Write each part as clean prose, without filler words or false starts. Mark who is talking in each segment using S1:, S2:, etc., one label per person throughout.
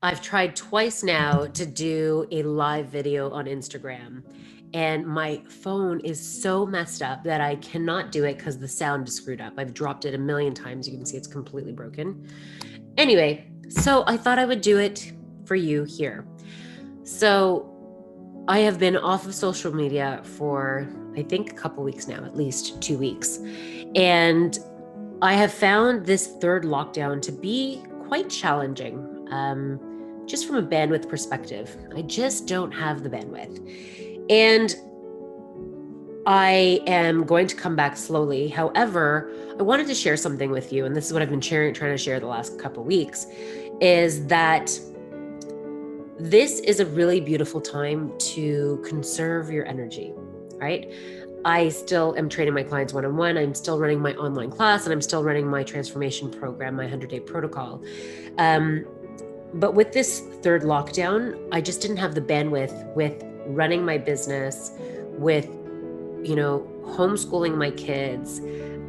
S1: I've tried twice now to do a live video on Instagram, and my phone is so messed up that I cannot do it because the sound is screwed up. I've dropped it a million times. You can see it's completely broken. Anyway, so I thought I would do it for you here. So I have been off of social media for, I think, a couple weeks now, at least 2 weeks. And I have found this third lockdown to be quite challenging, just from a bandwidth perspective. I just don't have the bandwidth. And I am going to come back slowly. However, I wanted to share something with you, and this is what I've been trying to share the last couple weeks, is that this is a really beautiful time to conserve your energy, right? I still am training my clients one-on-one. I'm still running my online class, and I'm still running my transformation program, my 100-day protocol. But with this third lockdown, I just didn't have the bandwidth with running my business, with, homeschooling my kids,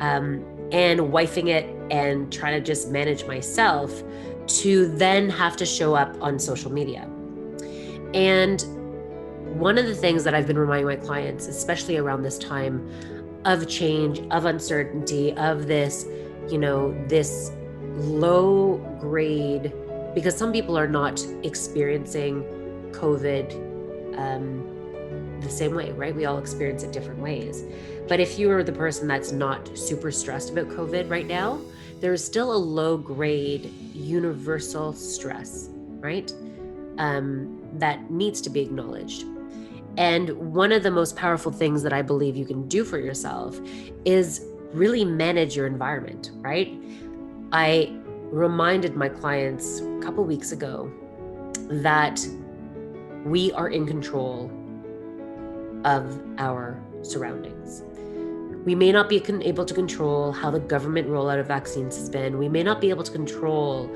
S1: and wifing it and trying to just manage myself to then have to show up on social media. And one of the things that I've been reminding my clients, especially around this time of change, of uncertainty, of this, this low grade, because some people are not experiencing COVID the same way, right? We all experience it different ways. But if you are the person that's not super stressed about COVID right now, there is still a low grade universal stress, right? That needs to be acknowledged. And one of the most powerful things that I believe you can do for yourself is really manage your environment, right? I reminded my clients a couple weeks ago that we are in control of our surroundings. We may not be able to control how the government rollout of vaccines has been. We may not be able to control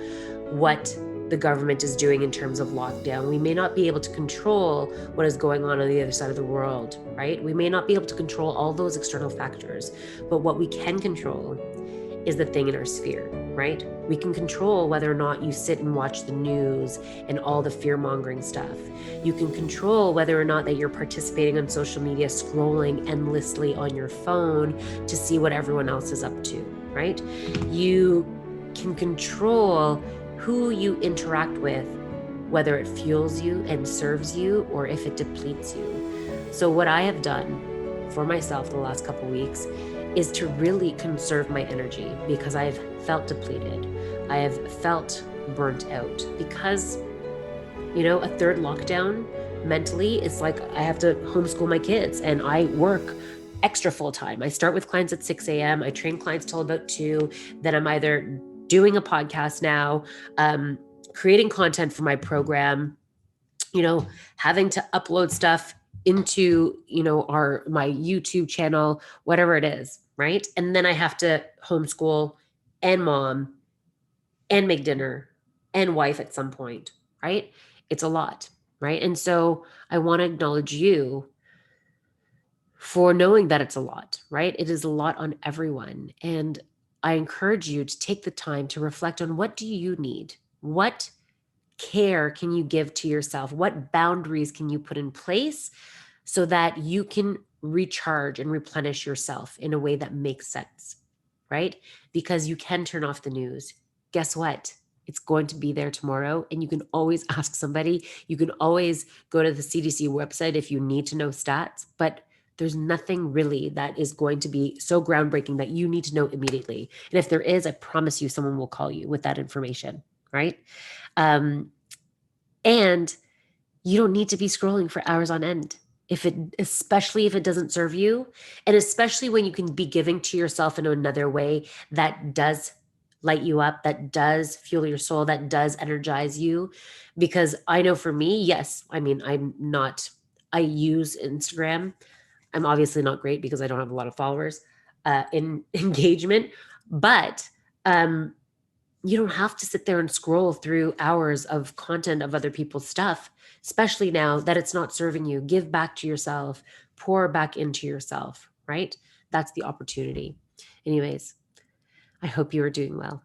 S1: what the government is doing in terms of lockdown. We may not be able to control what is going on the other side of the world, right? We may not be able to control all those external factors, but what we can control is the thing in our sphere, right? We can control whether or not you sit and watch the news and all the fear-mongering stuff. You can control whether or not that you're participating on social media, scrolling endlessly on your phone to see what everyone else is up to, right? You can control who you interact with, whether it fuels you and serves you or if it depletes you. So what I have done for myself the last couple weeks is to really conserve my energy, because I've felt depleted. I have felt burnt out because, a third lockdown mentally, it's like I have to homeschool my kids and I work extra full time. I start with clients at 6 a.m. I train clients till about 2. Then I'm either doing a podcast now, creating content for my program, having to upload stuff into, my YouTube channel, whatever it is, right? And then I have to homeschool and mom and make dinner and wife at some point, right? It's a lot, right? And so I want to acknowledge you for knowing that it's a lot, right? It is a lot on everyone. And I encourage you to take the time to reflect on, what do you need? What care can you give to yourself? What boundaries can you put in place so that you can recharge and replenish yourself in a way that makes sense, right? Because you can turn off the news. Guess what? It's going to be there tomorrow, and you can always ask somebody. You can always go to the CDC website if you need to know stats, but there's nothing really that is going to be so groundbreaking that you need to know immediately. And if there is, I promise you someone will call you with that information, right? And you don't need to be scrolling for hours on end, especially if it doesn't serve you, and especially when you can be giving to yourself in another way that does light you up, that does fuel your soul, that does energize you. Because I know for me, yes, I use Instagram. I'm obviously not great because I don't have a lot of followers in engagement, but you don't have to sit there and scroll through hours of content of other people's stuff, especially now that it's not serving you. Give back to yourself, pour back into yourself, right? That's the opportunity. Anyways, I hope you are doing well.